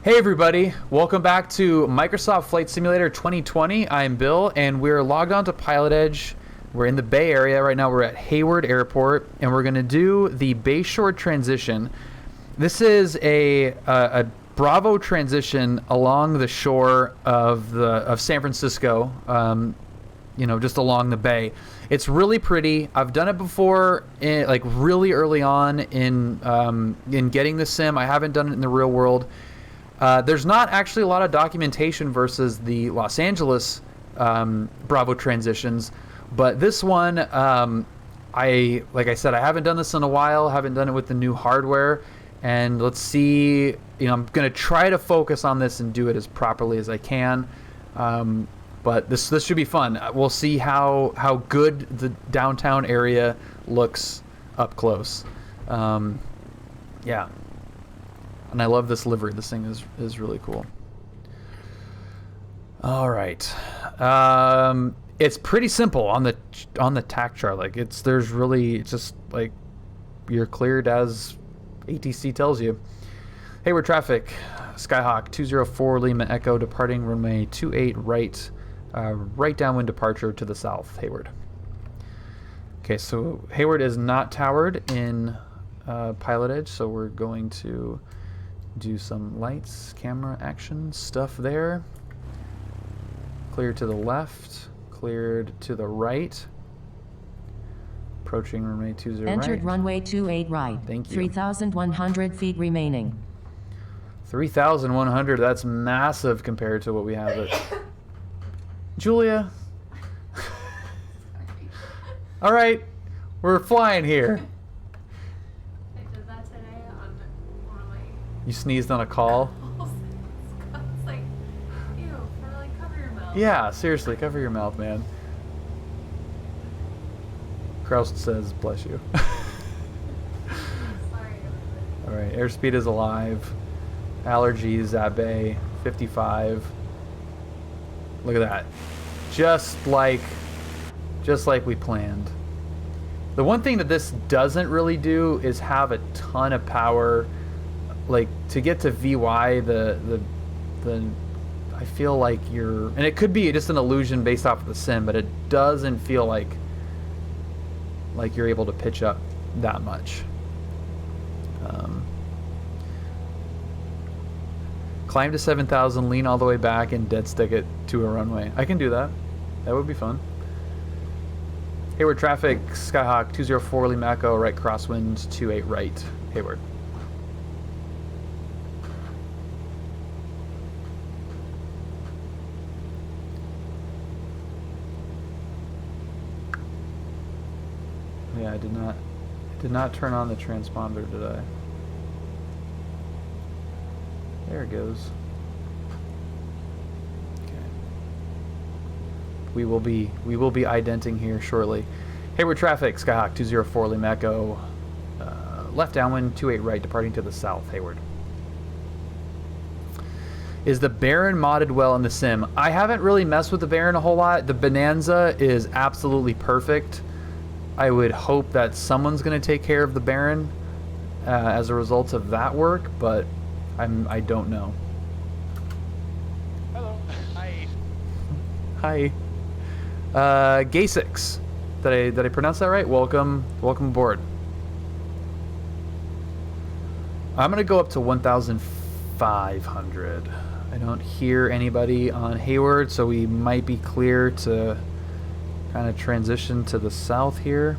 Hey everybody, welcome back to Microsoft Flight Simulator 2020. I'm Bill and we're logged on to PilotEdge. We're in the Bay Area. Right now we're at Hayward Airport and we're going to do the Bayshore transition. This is a Bravo transition along the shore of San Francisco, you know, just along the bay. It's really pretty. I've done it before, like really early on in getting the sim. I haven't done it in the real world. There's not actually a lot of documentation versus the Los Angeles Bravo transitions, but this one, like I said, I haven't done this in a while. Haven't done it with the new hardware, and let's see. You know, I'm gonna try to focus on this and do it as properly as I can. But this should be fun. We'll see how good the downtown area looks up close. Yeah. And I love this livery. This thing is really cool. All right, it's pretty simple on the tack chart. Like it's just like you're cleared as ATC tells you. Hayward traffic, Skyhawk 204 Lima Echo departing runway 28 right, right downwind departure to the south. Hayward. Okay, so Hayward is not towered in PilotEdge, so we're going to do some lights, camera action stuff there. Clear to the left, cleared to the right. Approaching runway 20 right. Entered runway 28 right. Thank you. 3,100 feet remaining. 3,100, that's massive compared to what we have at... Julia. All right, we're flying here. You sneezed on a call? It's like, ew, like cover your mouth. Yeah, seriously, cover your mouth, man. Kraust says, bless you. Sorry. Alright, airspeed is alive. Allergies at bay, 55. Look at that. Just like we planned. The one thing that this doesn't really do is have a ton of power. Like to get to VY, the I feel like you're, and it could be just an illusion based off of the sim, but it doesn't feel like you're able to pitch up that much. Climb to 7,000, lean all the way back, and dead stick it to a runway. I can do that. That would be fun. Hayward traffic, Skyhawk 204 Lima Echo, right crosswind 28 right. Hayward. Yeah, I did not turn on the transponder, did I? There it goes. Okay. We will be identing here shortly. Hayward traffic, Skyhawk 204 Lima Echo, left downwind 28 right, departing to the south. Hayward. Is the Baron modded well in the sim? I haven't really messed with the Baron a whole lot. The Bonanza is absolutely perfect. I would hope that someone's going to take care of the Baron as a result of that work, but I don't know. Hello. Hi. Hi. G.Skill. Did I pronounce that right? Welcome aboard. I'm going to go up to 1,500. I don't hear anybody on Hayward, so we might be clear to kind of transition to the south here.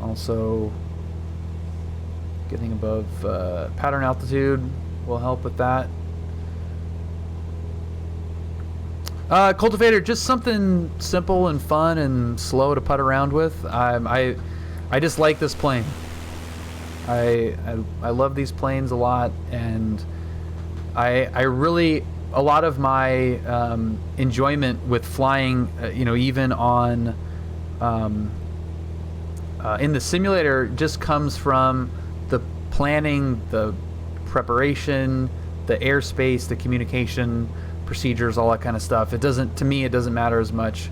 Also, getting above pattern altitude will help with that. Cultivator, just something simple and fun and slow to putt around with. I just like this plane. I love these planes a lot, and I really, a lot of my enjoyment with flying, you know, even on in the simulator, just comes from the planning, the preparation, the airspace, the communication procedures, all that kind of stuff. It doesn't, to me, it doesn't matter as much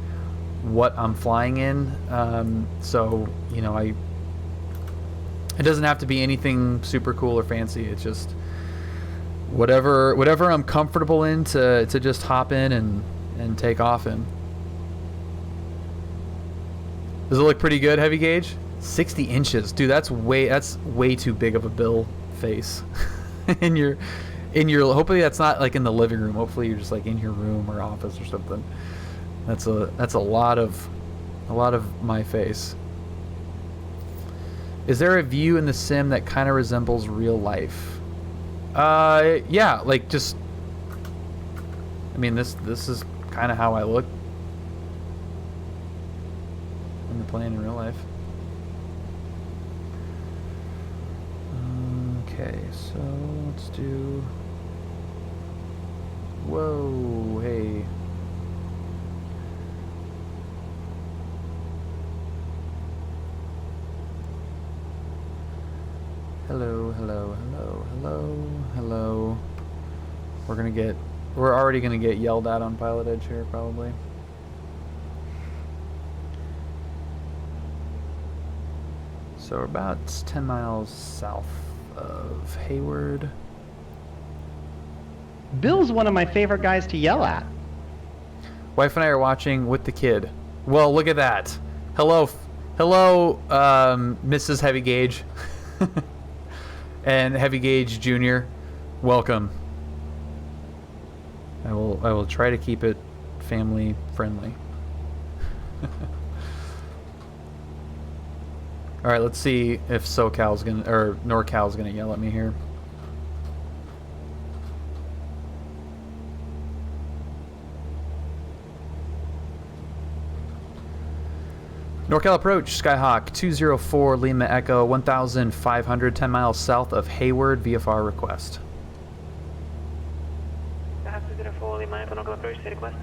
what I'm flying in. So, you know, It doesn't have to be anything super cool or fancy. It's just whatever I'm comfortable in to just hop in and take off in. Does it look pretty good, heavy gauge? 60 inches, dude. That's way too big of a bill face. in your hopefully that's not like in the living room. Hopefully you're just like in your room or office or something. That's a lot of my face. Is there a view in the sim that kind of resembles real life? Yeah, like just, I mean, this is kind of how I look when you're playing in real life. Okay, so let's do, whoa, hey. Hello, hello, hello, hello, hello. We're already gonna get yelled at on PilotEdge here, probably. So we're about 10 miles south of Hayward. Bill's one of my favorite guys to yell at. Wife and I are watching with the kid. Well, look at that. Hello, Mrs. Heavy Gauge. And Heavy Gauge Jr., welcome. I will try to keep it family friendly. All right, let's see if SoCal's gonna or NorCal's gonna yell at me here. NorCal approach, Skyhawk 204 Lima Echo 1,500, 10 miles south of Hayward, VFR request. Skyhawk 204 Lima Echo, NorCal approach, say request.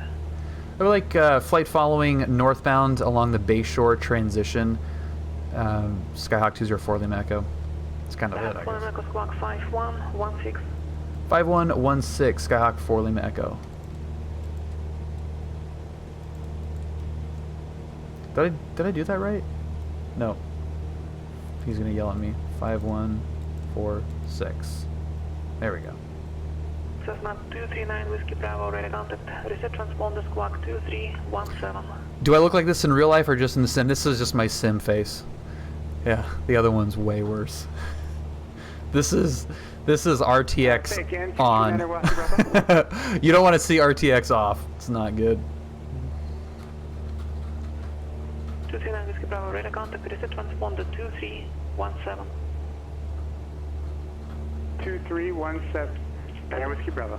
I would like flight following northbound along the Bayshore transition. Skyhawk 204 Lima Echo. It's kind of it, I guess. Echo Squawk 5116. 5116, Skyhawk 4 Lima Echo. Did I do that right? No. He's gonna yell at me. 5146. There we go. Cessna 239 Whiskey Bravo, radar contact. Reset transponder Squawk 2317. Do I look like this in real life or just in the sim? This is just my sim face. Yeah, the other one's way worse. This is RTX on. You don't want to see RTX off. It's not good. 239 Whiskey Bravo, radar contact. Reset transponder 2317. 2317. Whiskey Bravo.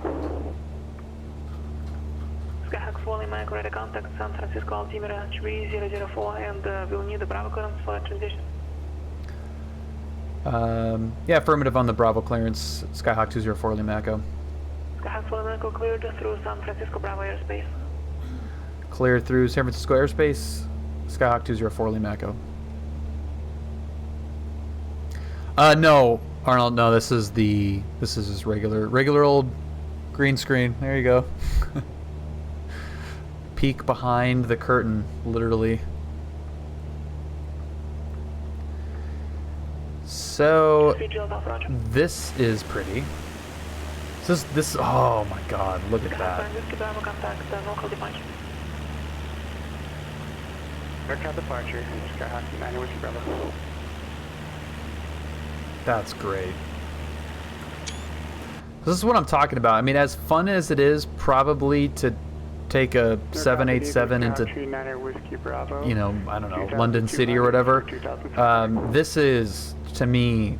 Skyhawk 4 Lima Echo, radar contact. San Francisco altimeter 3004, and we'll need the Bravo clearance for transition. Yeah, affirmative on the Bravo clearance. Skyhawk 204 Lima Echo. Skyhawk 4 Lima Echo cleared through San Francisco Bravo airspace. Clear through San Francisco airspace. Skyhawk 204 Lima Echo. No, Arnold. No, this is just regular old green screen. There you go. Peek behind the curtain, literally. So this is pretty. This. Oh my God! Look at that. Aircraft departure. Skyhawk 9 Whiskey Bravo. That's great. This is what I'm talking about. I mean, as fun as it is, probably to take a 787 into, you know, I don't know, London City or whatever. This is, to me,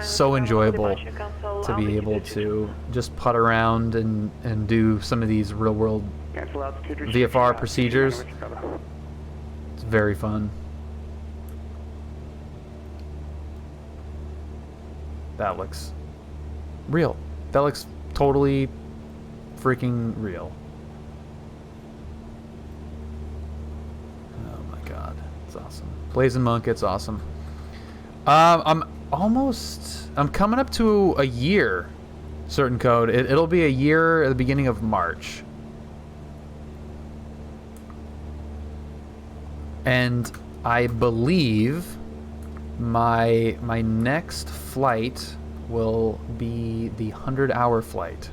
so enjoyable to be able to just putt around and do some of these real world VFR procedures. It's very fun. That looks real. That looks totally freaking real. Oh my God, it's awesome. Blazing Monk, it's awesome. I'm coming up to a year. Certain code. It'll be a year at the beginning of March. And I believe my next flight will be the 100-hour flight.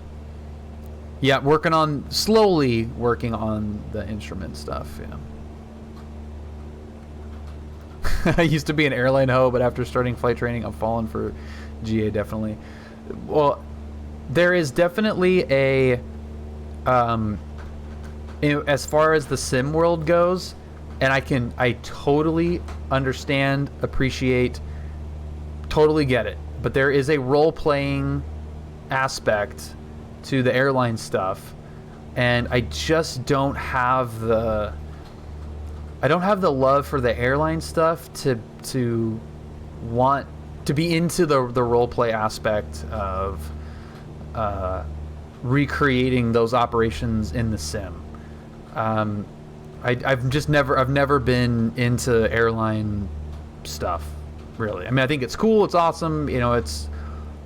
Yeah, slowly working on the instrument stuff, yeah. I used to be an airline hoe, but after starting flight training, I'm falling for GA, definitely. Well, there is definitely a, as far as the sim world goes, and I totally understand, appreciate, totally get it. But there is a role-playing aspect to the airline stuff, and I just don't have the love for the airline stuff to want to be into the role-play aspect of recreating those operations in the sim. I've never been into airline stuff, really. I mean, I think it's cool, it's awesome, you know, it's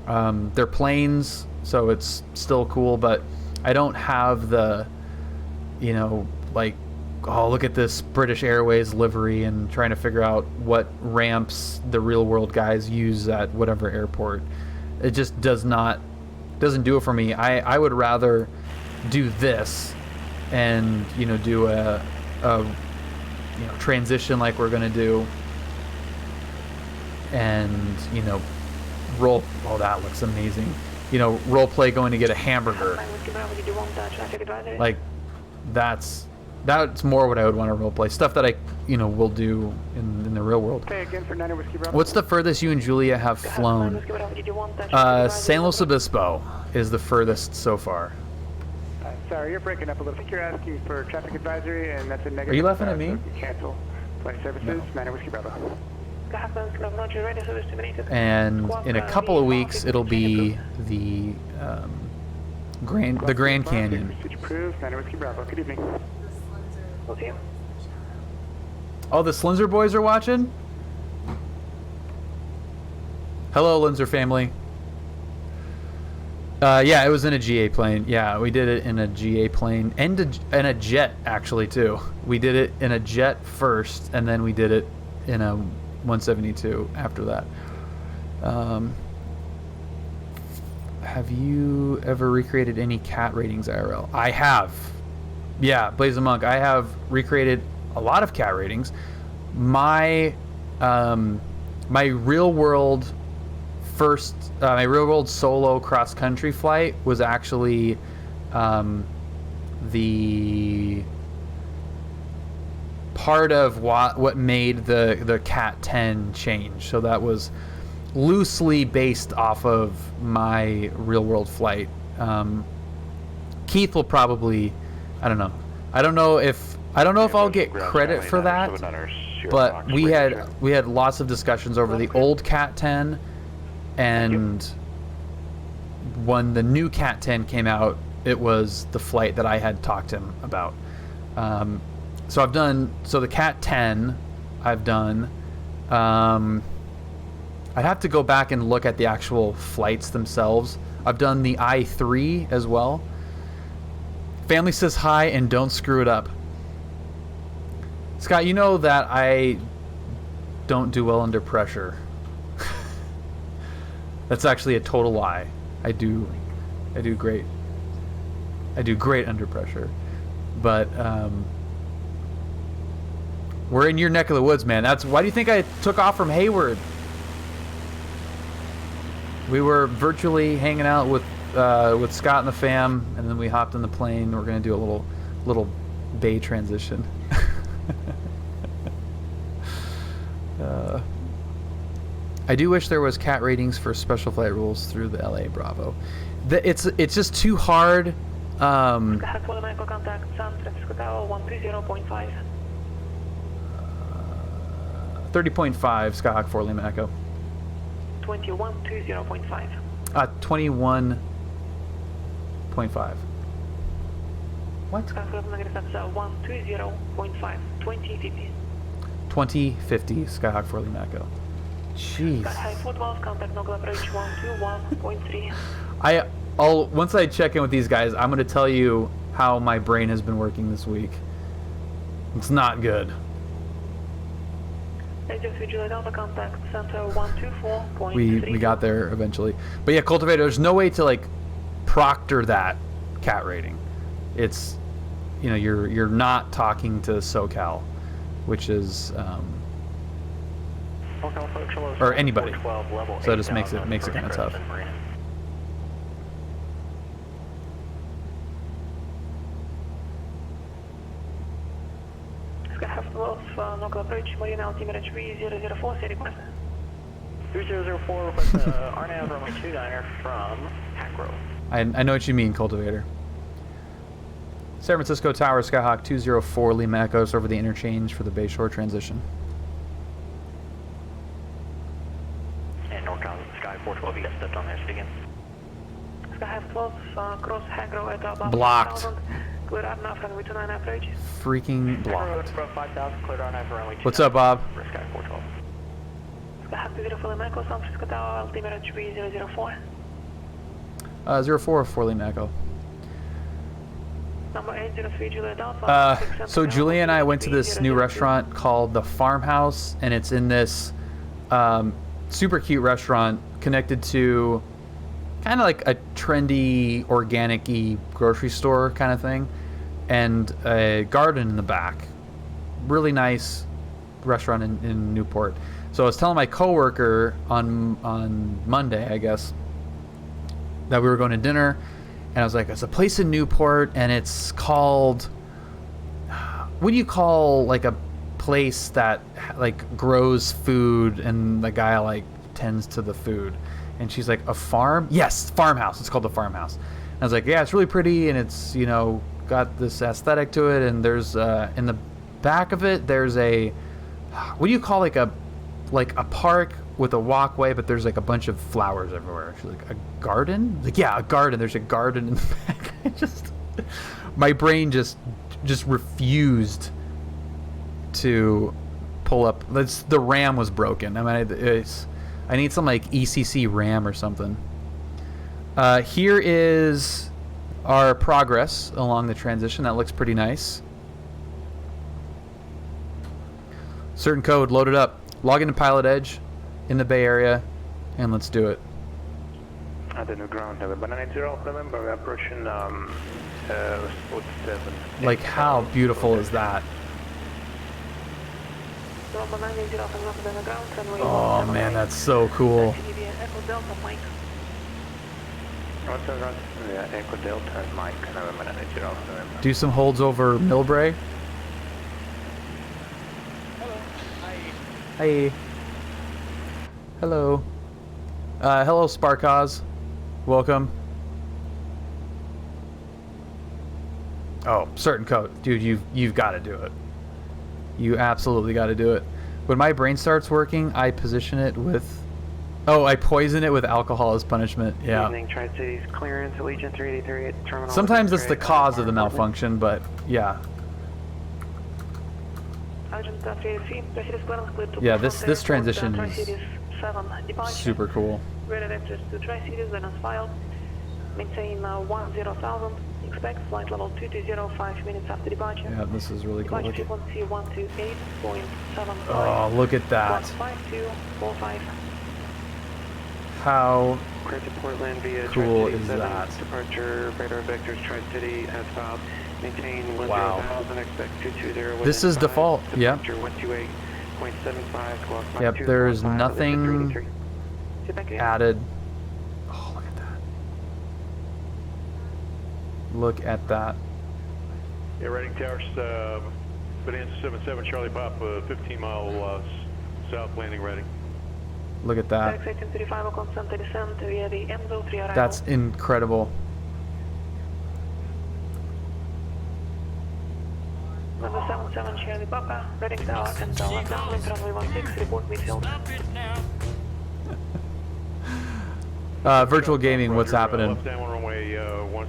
they're planes, so it's still cool, but I don't have the, you know, like, oh, look at this British Airways livery and trying to figure out what ramps the real world guys use at whatever airport. It just doesn't do it for me. I would rather do this and, you know, do a you know, transition like we're gonna do, and, you know, oh, that looks amazing, you know, role play going to get a hamburger, like that's more what I would want to role play, stuff that I, you know, will do in the real world. Okay, again for 9 Whiskey Bravo. What's the furthest you and Julia have flown? San Luis Obispo is the furthest so far. Sorry, you're breaking up a little. I think you're asking for traffic advisory, and that's a negative. Are you laughing at me? So cancel flight services, 9 Whiskey Bravo. And in a couple of weeks, it'll be the Grand Canyon. Approved, 9 Whiskey Bravo. Good evening. Oh, the Slinzer boys are watching? Hello, Linzer family. Yeah, it was in a GA plane. Yeah, we did it in a GA plane and a jet, actually, too. We did it in a jet first, and then we did it in a 172 after that. Have you ever recreated any cat ratings IRL? I have. Yeah, Blaze the Monk. I have recreated a lot of cat ratings. My my real world solo cross country flight was actually the part of what made the Cat 10 change. So that was loosely based off of my real world flight. Keith will probably, I don't know if I'll get credit for that, but we had lots of discussions over the old Cat 10, and when the new Cat 10 came out, it was the flight that I had talked to him about. So the Cat 10 I've done. I'd have to go back and look at the actual flights themselves. I've done the I-3 as well. Family says hi and don't screw it up. Scott, you know that I don't do well under pressure. That's actually a total lie. I do great. I do great under pressure. But we're in your neck of the woods, man. Why do you think I took off from Hayward? We were virtually hanging out with Scott and the fam, and then we hopped in the plane. We're gonna do a little bay transition. I do wish there was cat ratings for special flight rules through the LA Bravo. It's just too hard. 30.5 Skyhawk 4 Lima Echo. 2120.5. 21.5. What? 120.5. 2050. 2050 Skyhawk 4 Lima Echo. Jeez. Sky 412, contact Nogla approach 121.3. Once I check in with these guys, I'm gonna tell you how my brain has been working this week. It's not good. Agency Juliet Delta contact center 124.3. We got there eventually. But yeah, Cultivator, there's no way to like proctor that cat rating. It's, you know, you're not talking to SoCal, which is or anybody. So it just makes it kind of tough. Local approach, Marina altimeter 3004, say request. 3004, request RNAV runway 29er from Hackrow. I know what you mean, Cultivator. San Francisco Tower, Skyhawk 204, Lima Echoes over the interchange for the Bayshore transition. And NorCal Sky 412, you got stepped on there, speak again. Sky 12, cross Hackrow at about Blocked. 5000. Clear out now, runway 29 approach. Freaking blocked. 5000, cleared RNAV for runway 29. What's up, Bob? For Sky 412. Skyhawk 204, Lima Echo, San Francisco Tower, altimeter 3004. 04 Lima Echo. Number 803 Juliet Alpha. So Julia and I went to this new restaurant called the Farmhouse, and it's in this super cute restaurant connected to kind of like a trendy, organic-y grocery store kind of thing, and a garden in the back. Really nice restaurant in Newport. So I was telling my coworker on Monday, I guess, that we were going to dinner, and I was like, it's a place in Newport, and it's called, what do you call like a place that like grows food and the guy like tends to the food? And she's like, a farm? Yes, farmhouse. It's called the Farmhouse. And I was like, yeah, it's really pretty, and it's, you know, got this aesthetic to it, and there's in the back of it there's a, what do you call like a park with a walkway, but there's like a bunch of flowers everywhere. She's like, a garden? Like, yeah, a garden. There's a garden in the back. My brain just refused to pull up. The RAM was broken. I mean, I need some like ECC RAM or something. Here is our progress along the transition. That looks pretty nice. Certain code, load it up. Log into PilotEdge in the Bay Area, and let's do it. At the new ground, November 90, remember, we're approaching 47. Like, how beautiful is that? Oh man, that's so cool. Echo Delta, Mike, November 90, remember. Do some holds over Millbrae. Hi. Hello. Hello, Sparkaz. Welcome. Oh, certain code. Dude, you've got to do it. You absolutely got to do it. When my brain starts working, I position it with... Oh, I poison it with alcohol as punishment. Yeah. Evening, Tri-Cities clearance, Allegiant 3838 terminal. Sometimes it's the cause of the malfunction, but yeah. Yeah, this transition is super cool. Maintain 10,000. Expect flight level 2205 minutes after departure. Yeah, this is really cool. Look at, 128.75. oh, look at that. 5245. How Portland via cool Tri-City is 7, that? Departure radar vectors Tri-City as filed. Maintain 10,000. Wow. Expect 220. This is default. Yeah. Departure 128.75. Yep, there's nothing added. Oh, look at that. Look at that. Yeah, Reading Towers, Bonanza 77, Charlie Pop, 15-mile south landing Reading. Look at that. That's incredible. Number 77, Charlie Papa, Reading Tower, and downwind runway 16, report midfield. Virtual gaming, what's happening? Left downwind runway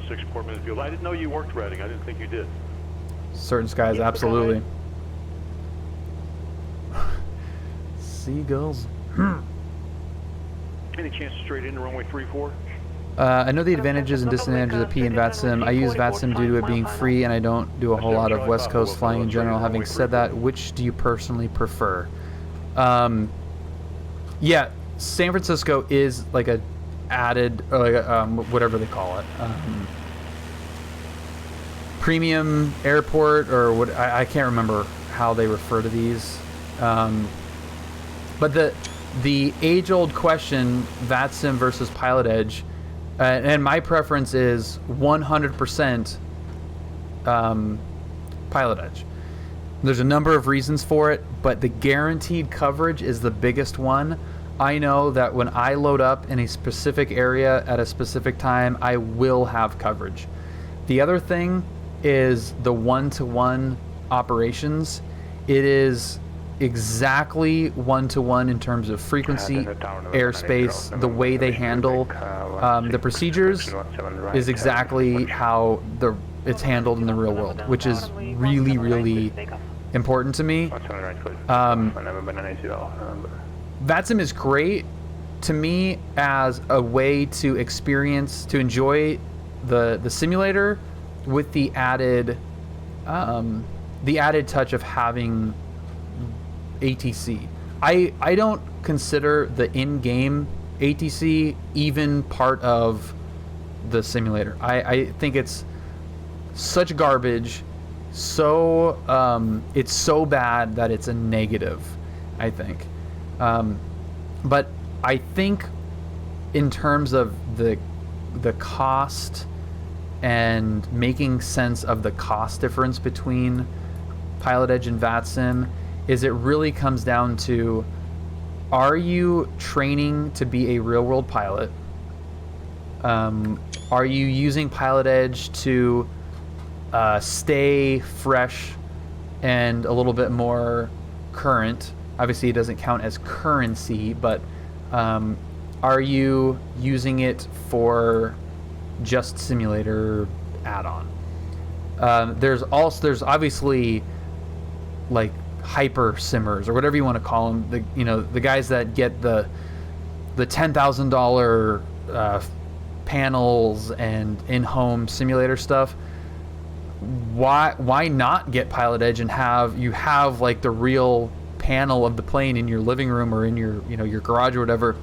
16, Port Midfield. I didn't know you worked Reading. I didn't think you did. Certain skies, absolutely. Seagulls. Any chance straight into runway 34? I know the advantages and disadvantages of P and Vatsim. I use Vatsim due to it being free, and I don't do a whole lot of West Coast flying in general. Having said that, which do you personally prefer? Yeah, San Francisco is like a added, or like a, whatever they call it, premium airport, or what, I can't remember how they refer to these. But the age-old question, Vatsim versus PilotEdge, and my preference is 100% PilotEdge. There's a number of reasons for it, but the guaranteed coverage is the biggest one. I know that when I load up in a specific area at a specific time, I will have coverage. The other thing is the one-to-one operations. It is exactly one-to-one in terms of frequency, airspace, the way they handle the procedures is exactly how it's handled in the real world, which is really, really important to me. Vatsim is great to me as a way to enjoy the simulator with the added touch of having ATC. I don't consider the in-game ATC even part of the simulator. I think it's such garbage, so it's so bad that it's a negative, I think. But I think in terms of the cost and making sense of the cost difference between PilotEdge and Vatsim is it really comes down to, are you training to be a real world pilot? Are you using PilotEdge to stay fresh and a little bit more current? Obviously it doesn't count as currency, but are you using it for just simulator add-on? There's obviously like hyper simmers or whatever you want to call them, the guys that get the $10,000 panels and in-home simulator stuff. Why not get PilotEdge and have like the real panel of the plane in your living room or in your your garage or whatever?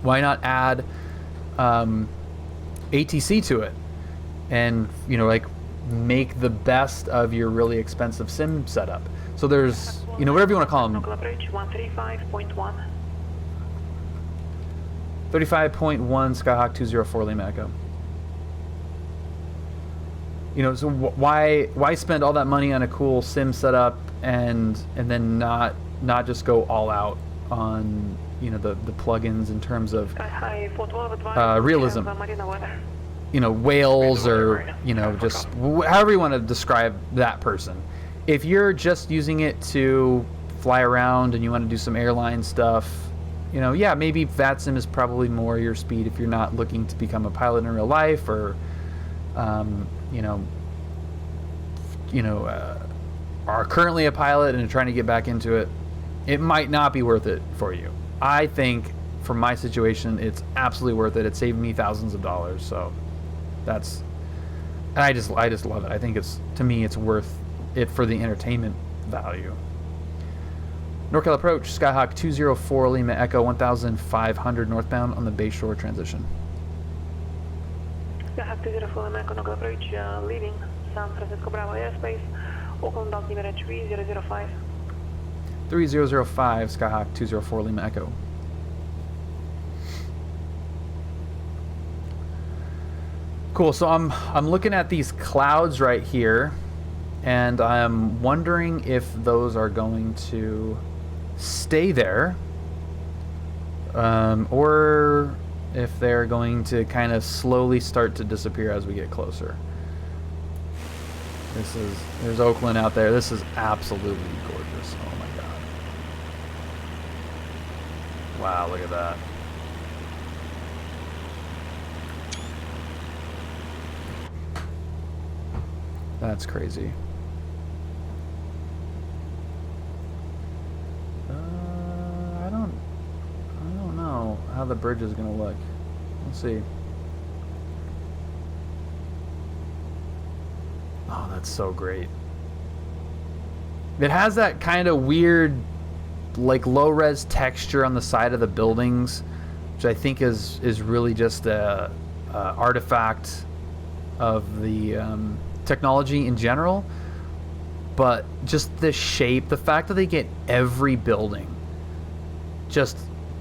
Why not add ATC to it and like make the best of your really expensive sim setup? So there's whatever you want to call them. 135.1. 35.1 Skyhawk 204 Lima Echo. So why spend all that money on a cool sim setup and then not just go all out on the plugins in terms of realism, whales, or just however you want to describe that person. If you're just using it to fly around and you want to do some airline stuff, yeah, maybe Vatsim is probably more your speed if you're not looking to become a pilot in real life, or are currently a pilot and are trying to get back into it. It might not be worth it for you. I think for my situation, it's absolutely worth it. It saved me thousands of dollars, so I just love it. I think to me it's worth it for the entertainment value. NorCal approach, Skyhawk 204 Lima Echo 1500 northbound on the Bayshore transition. Skyhawk 204 Lima Echo, NorCal approach, leaving San Francisco Bravo airspace, Oakland altimeter 3005. 3005 Skyhawk 204 Lima Echo. Cool, so I'm looking at these clouds right here, and I'm wondering if those are going to stay there, or if they're going to kind of slowly start to disappear as we get closer. There's Oakland out there. This is absolutely gorgeous. Oh my god. Wow, look at that. That's crazy. I don't know how the bridge is gonna look. Let's see. Oh, that's so great. It has that kind of weird like low res texture on the side of the buildings, which I think is really just a artifact of the technology in general. But just the shape, the fact that they get every building, just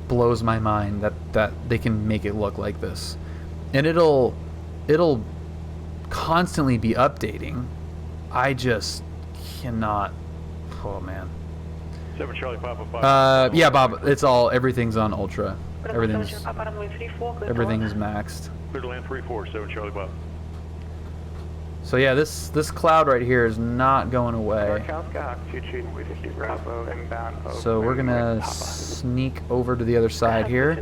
blows my mind that they can make it look like this, and it'll constantly be updating. I just cannot. Oh man. 7 Charlie Papa 5. Yeah, Bob. Everything's on ultra. Everything's maxed. Clear to land 3-4, 7 Charlie Papa. So yeah, this cloud right here is not going away. So we're gonna sneak over to the other side here.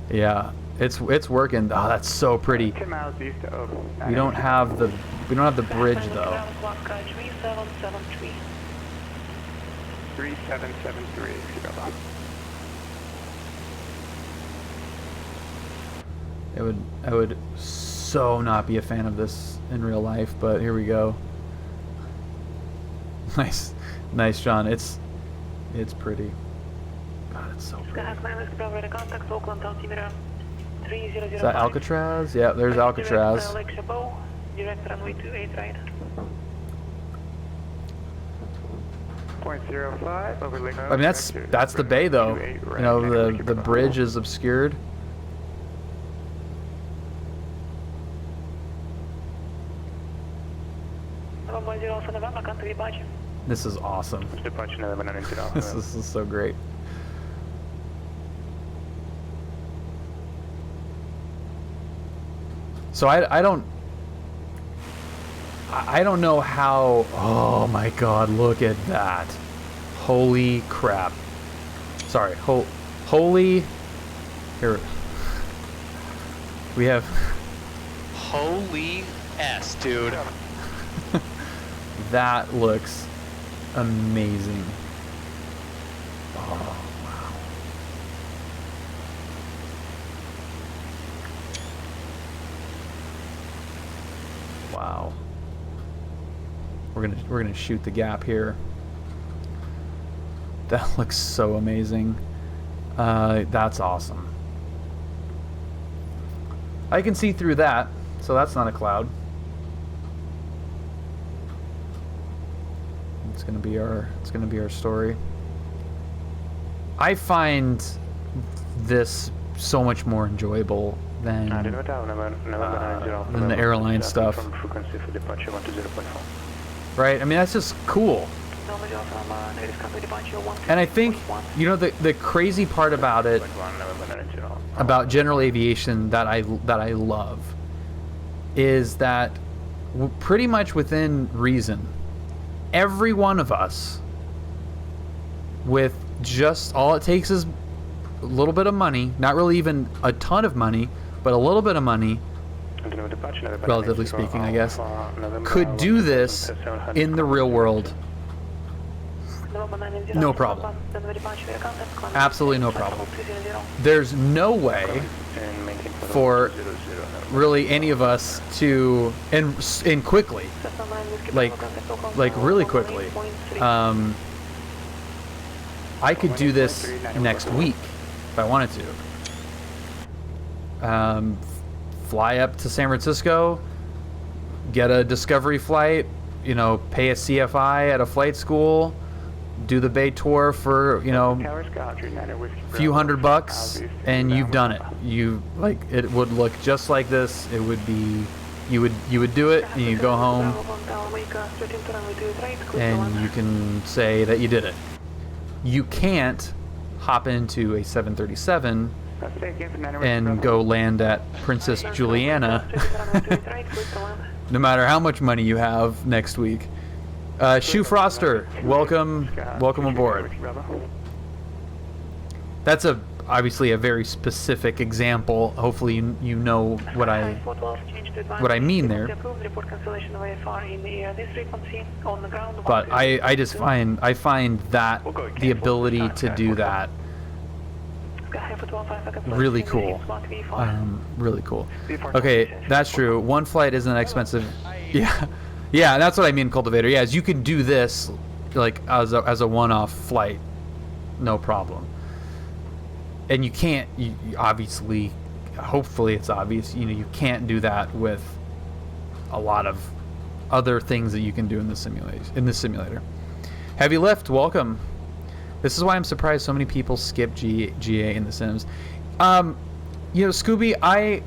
Yeah, it's working. Oh, that's so pretty. 10 miles east of We don't have the bridge though. 3773. I would so not be a fan of this in real life, but here we go. Nice, John. It's pretty. God, it's so pretty. Is that Alcatraz? Yeah, there's Alcatraz. I mean, that's the bay though. You know, the bridge is obscured. This is awesome. This is so great. So I don't know how. Oh my God! Look at that! Holy crap! Sorry. Holy. Here. We have. Holy S, dude. That looks amazing. Oh wow. Wow. We're gonna shoot the gap here. That looks so amazing. That's awesome. I can see through that, so that's not a cloud. It's gonna be our story. I find this so much more enjoyable than the airline stuff. Right? I mean, that's just cool. And I think, you know, the crazy part about it, about general aviation that I love, is that pretty much within reason, every one of us, with just all it takes is a little bit of money, not really even a ton of money, but a little bit of money, relatively speaking, I guess, could do this in the real world. No problem. Absolutely no problem. There's no way for really any of us to, and quickly, like really quickly, I could do this next week if I wanted to. Fly up to San Francisco, get a discovery flight, you know, pay a CFI at a flight school, do the Bay tour for, you know, a few $100, and you've done it. It would look just like this. It would be, you would do it, and you go home, and you can say that you did it. You can't hop into a 737 and go land at Princess Juliana, no matter how much money you have next week. Shoe Froster, welcome aboard. That's obviously a very specific example. Hopefully you know what I mean there. But I find that the ability to do that really cool. Really cool. Okay, that's true. One flight isn't expensive. Yeah, and that's what I mean, Cultivator. Yeah, is you can do this like as a one-off flight, no problem. And you can't, you obviously, hopefully it's obvious, you know, you can't do that with a lot of other things that you can do in the simulator. Heavy Lift, welcome. This is why I'm surprised so many people skip GA in the Sims. You know, Scooby, I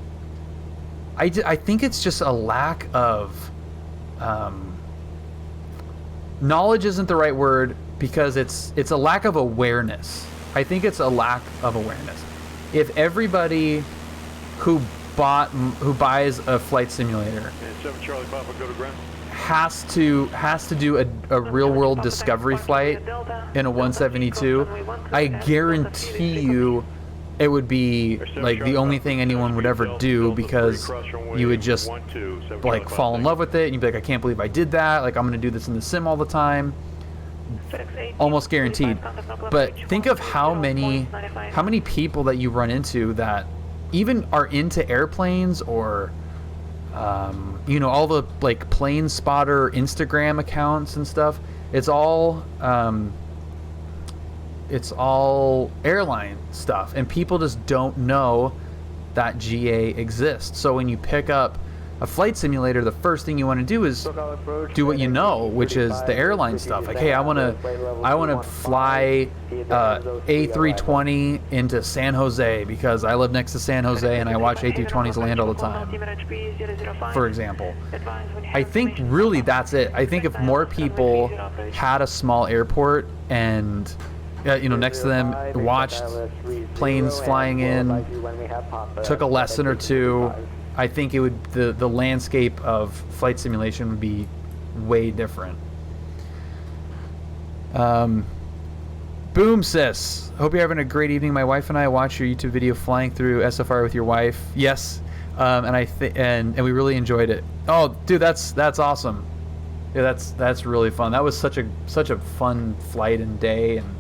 think it's just a lack of knowledge isn't the right word, because it's a lack of awareness. I think it's a lack of awareness. If everybody who buys a flight simulator And 7 Charlie Papa, go to ground. has to do a real world discovery flight in a 172, I guarantee you it would be like the only thing anyone would ever do, because you would just like fall in love with it and you'd be like, I can't believe I did that, like I'm gonna do this in the sim all the time, almost guaranteed. But think of how many people that you run into that even are into airplanes, or you know, all the like plane spotter Instagram accounts and stuff. It's all airline stuff, and people just don't know that GA exists. So when you pick up a flight simulator, the first thing you want to do is do what you know, which is the airline stuff. Like, hey, I want to fly A320 into San Jose because I live next to San Jose and I watch A320s land all the time, for example. I think really that's it. I think if more people had a small airport and you know, next to them, watched planes flying in, took a lesson or two, I think it would, the landscape of flight simulation would be way different. Boom, sis. Hope you're having a great evening. My wife and I watched your YouTube video flying through SFR with your wife. Yes, and we really enjoyed it. Oh, dude, that's awesome. Yeah, that's really fun. That was such a fun flight and day, and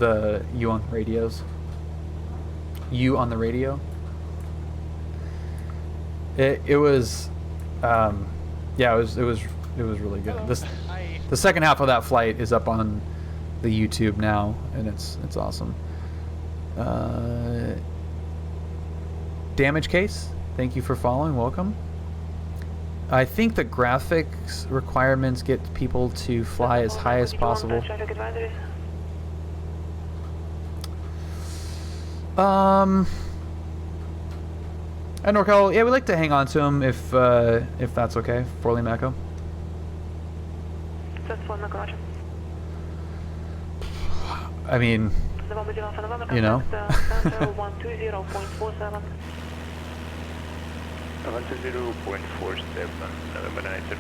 the you on the radio. It was, yeah, it was really good. The second half of that flight is up on the YouTube now, and it's awesome. Damage Case, thank you for following. Welcome. I think the graphics requirements get people to fly as high as possible. And NorCal, yeah, we like to hang on to him if that's okay. Forley Mako. I mean, you know.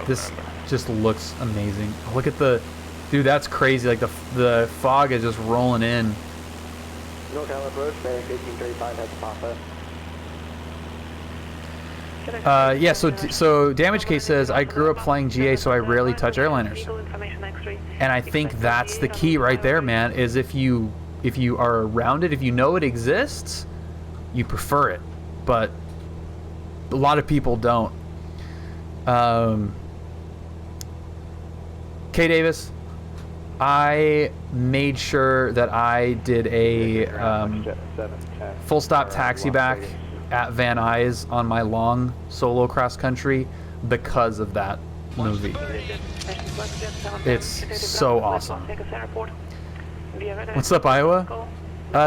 This just looks amazing. Look at the, dude, that's crazy. Like the fog is just rolling in. NorCal approach, Barrack 1835 has Papa. Yeah, so Damage Case says, I grew up flying GA, so I rarely touch airliners. And I think that's the key right there, man, is if you are around it, if you know it exists, you prefer it. But a lot of people don't. K Davis, I made sure that I did a full stop taxi back at Van Nuys on my long solo cross country because of that movie. It's so awesome. What's up, Iowa?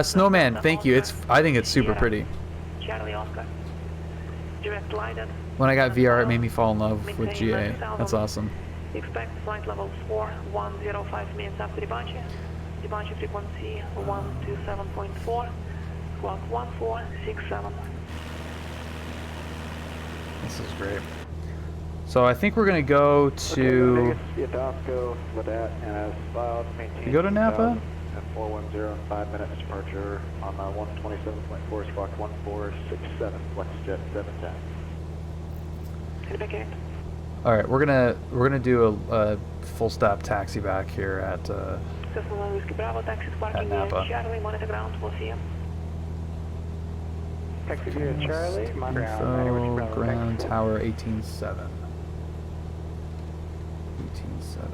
Snowman, thank you. I think it's super pretty. When I got VR, it made me fall in love with GA. That's awesome. Expect flight level 4105 means after departure. Departure frequency 127.4. Squawk 1467. This is great. So I think we're gonna go to. You go to Napa? At 410 in 5 minutes departure on 127.4 squawk 1467 FlexJet 710. All right, we're gonna do a full stop taxi back here at Napa. Taxi via Charlie, my ground. Info, ground tower 18.7. 18.7.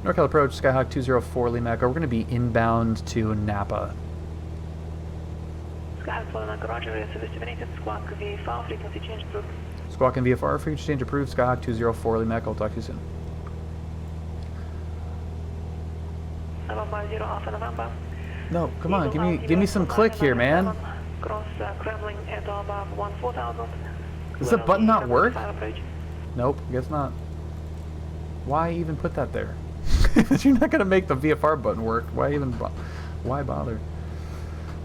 NorCal approach, Skyhawk 204 Lima Echo. We're going to be inbound to Napa. Skyhawk 4 Lima, roger, service terminated, squawk VFR, frequency change approved. Squawk and VFR, frequency change approved, Skyhawk 204 Lima Echo. I'll talk to you soon. 750 Alpha November. No, come on, give me some click here, man. Cross Kremlin at above 14,000. Does the button not work? Nope, guess not. Why even put that there? If you're not gonna make the VFR button work, why even why bother?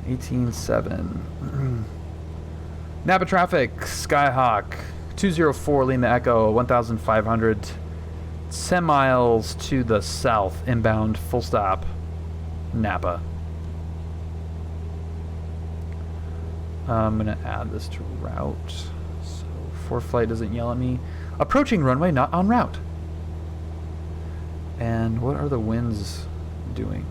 18.7. Napa traffic, Skyhawk 204 Lima Echo, 1,500. 10 miles to the south, inbound, full stop, Napa. I'm gonna add this to route, so ForeFlight doesn't yell at me. Approaching runway, not en route. And what are the winds doing?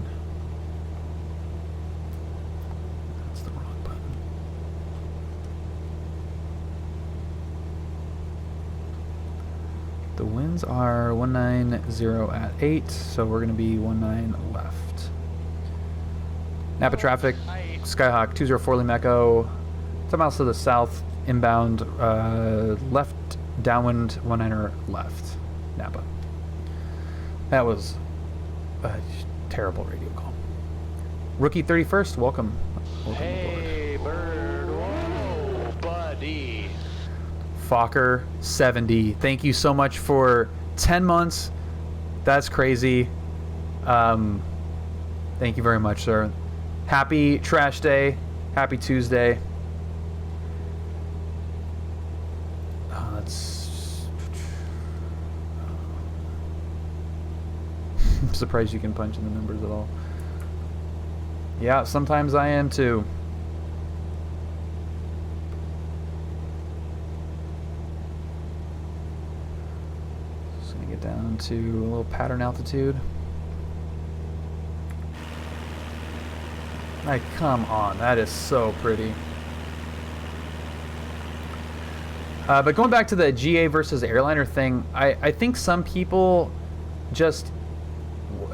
That's the wrong button. The winds are 190 at 8, so we're going to be 19 left. Napa traffic, Skyhawk 204 Lima Echo, 10 miles to the south, inbound, left, downwind, 19er left, Napa. That was a terrible radio call. Rookie 31st, welcome. Hey, bird. Whoa, buddy. Fokker 70, thank you so much for 10 months. That's crazy. Thank you very much, sir. Happy trash day. Happy Tuesday. I'm surprised you can punch in the numbers at all. Yeah, sometimes I am too. Just gonna get down to a little pattern altitude. Like, come on, that is so pretty. But going back to the GA versus airliner thing, I think some people just,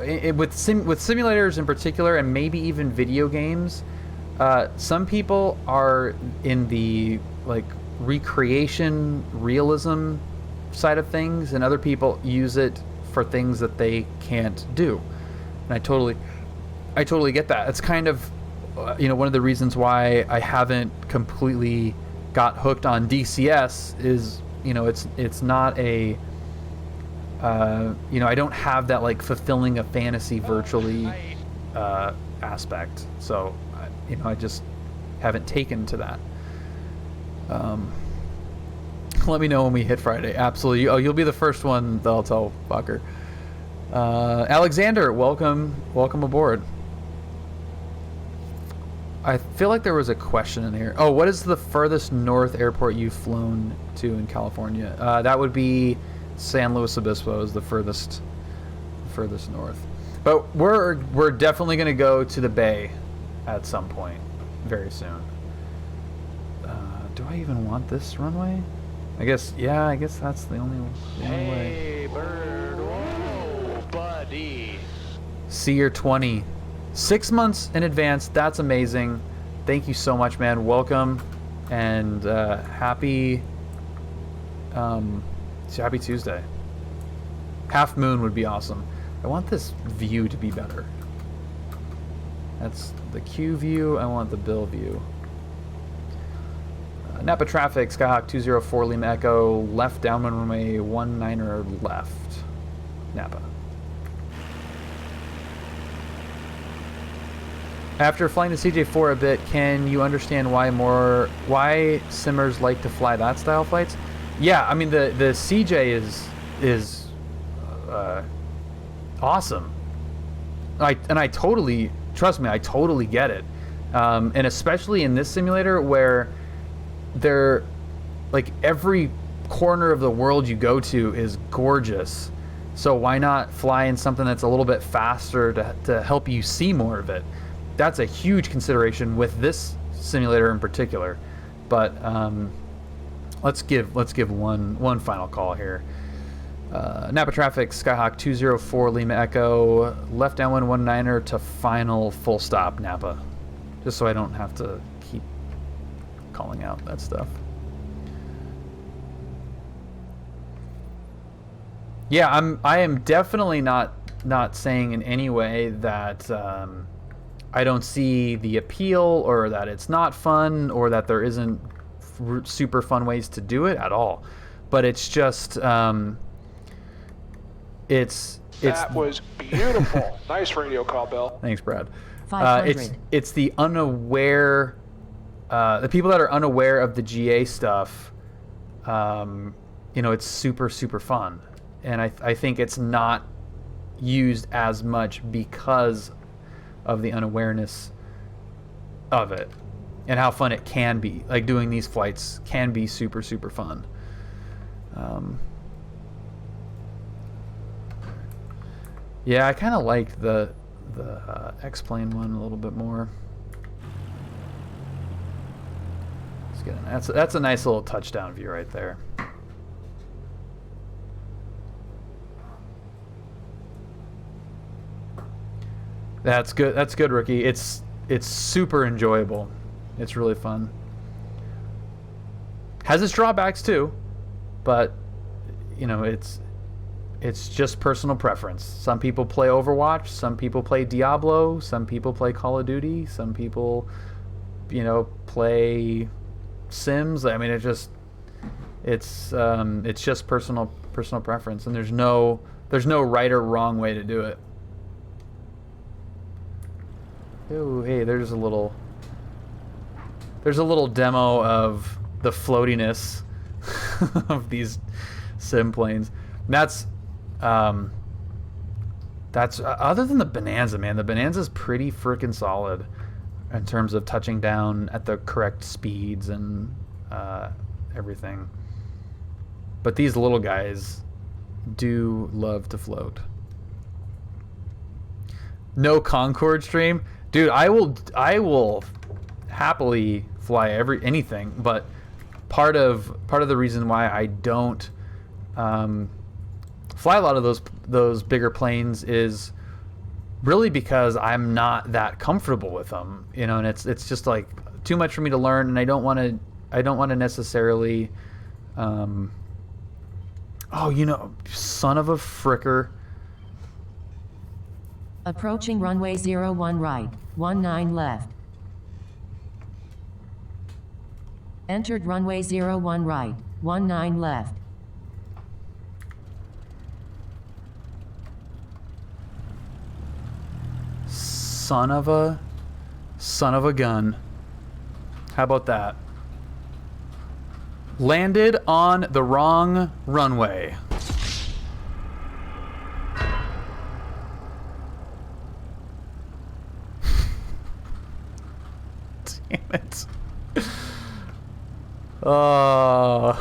with simulators in particular, and maybe even video games, some people are in the like recreation realism side of things, and other people use it for things that they can't do. And I totally get that. It's kind of one of the reasons why I haven't completely got hooked on DCS is, it's not a I don't have that like fulfilling a fantasy virtually aspect, so I just haven't taken to that. Let me know when we hit Friday. Absolutely. You'll be the first one that I'll tell, Fokker. Alexander, welcome aboard. I feel like there was a question in here. Oh, what is the furthest north airport you've flown to in California? That would be San Luis Obispo is the furthest north. But we're definitely going to go to the Bay at some point very soon. Do I even want this runway? I guess that's the only way. Hey, bird. Whoa, buddy. See your 20. 6 months in advance. That's amazing. Thank you so much, man. Welcome and happy Tuesday. Half moon would be awesome. I want this view to be better. That's the Q view. I want the Bill view. Napa traffic, Skyhawk 204 Lima Echo, left downwind runway 19er left, Napa. After flying the CJ4 a bit, can you understand why simmers like to fly that style flights? Yeah, I mean the CJ is awesome. I totally, trust me, I totally get it, and especially in this simulator where like every corner of the world you go to is gorgeous. So why not fly in something that's a little bit faster to help you see more of it? That's a huge consideration with this simulator in particular. But let's give one final call here. Napa traffic, Skyhawk 204 Lima Echo, left downwind 19er to final full stop Napa. Just so I don't have to keep calling out that stuff. Yeah, I am definitely not saying in any way that I don't see the appeal or that it's not fun or that there isn't super fun ways to do it at all. But it's just That was beautiful. Nice radio call, Bill. Thanks, Brad. 500. It's the unaware, the people that are unaware of the GA stuff. You know, it's super fun, and I think it's not used as much because of the unawareness of it and how fun it can be. Like doing these flights can be super fun. Yeah, I kind of like the X-plane one a little bit more. Let's get in. That's a nice little touchdown view right there. That's good. That's good, Rookie. It's super enjoyable. It's really fun. Has its drawbacks too, but you know, it's just personal preference. Some people play Overwatch, some people play Diablo, some people play Call of Duty, some people, you know, play Sims. I mean, it's just personal preference, and there's no right or wrong way to do it. Oh, hey, there's a little demo of the floatiness of these sim planes. And that's other than the Bonanza, man. The Bonanza's pretty freaking solid in terms of touching down at the correct speeds and everything. But these little guys do love to float. No Concorde stream, dude. I will happily fly anything, but part of the reason why I don't fly a lot of those bigger planes is really because I'm not that comfortable with them, you know, and it's just like too much for me to learn, and I don't want to necessarily oh, you know, son of a fricker. Approaching runway 01 right, 19 left. Entered runway 01 right, 19 left. Son of a gun. How about that? Landed on the wrong runway. Damn it. All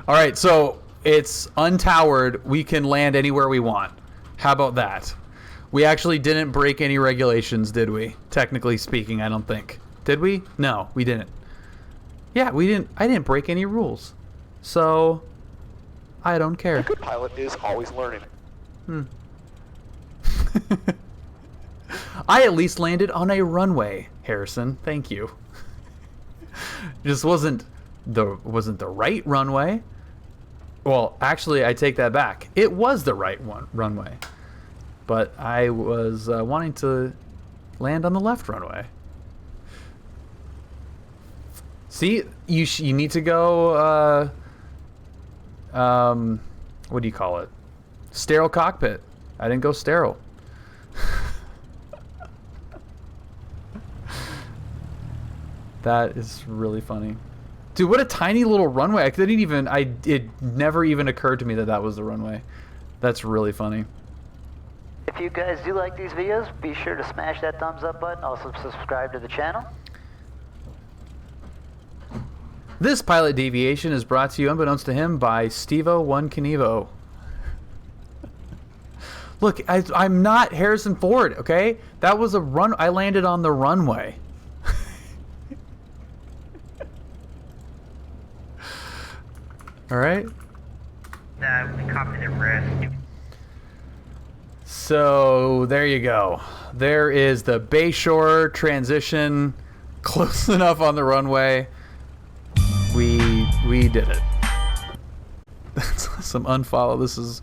right, so it's untowered. We can land anywhere we want. How about that? We actually didn't break any regulations, did we? Technically speaking, I don't think. Did we? No, we didn't. Yeah, we didn't. I didn't break any rules. So, I don't care. A good pilot is always learning. I at least landed on a runway, Harrison. Thank you. Just wasn't the right runway. Well, actually, I take that back. It was the right runway. But I was wanting to land on the left runway. See, you need to go. What do you call it? Sterile cockpit. I didn't go sterile. That is really funny, dude. What a tiny little runway. It never even occurred to me that was the runway. That's really funny. If you guys do like these videos, be sure to smash that thumbs up button. Also subscribe to the channel. This pilot deviation is brought to you, unbeknownst to him, by Stevo1 Knievo. Look, I'm not Harrison Ford, okay? That was a run. I landed on the runway. All right. We copied it red. So there you go. There is the Bayshore transition, close enough on the runway. We did it. That's some unfollow. This is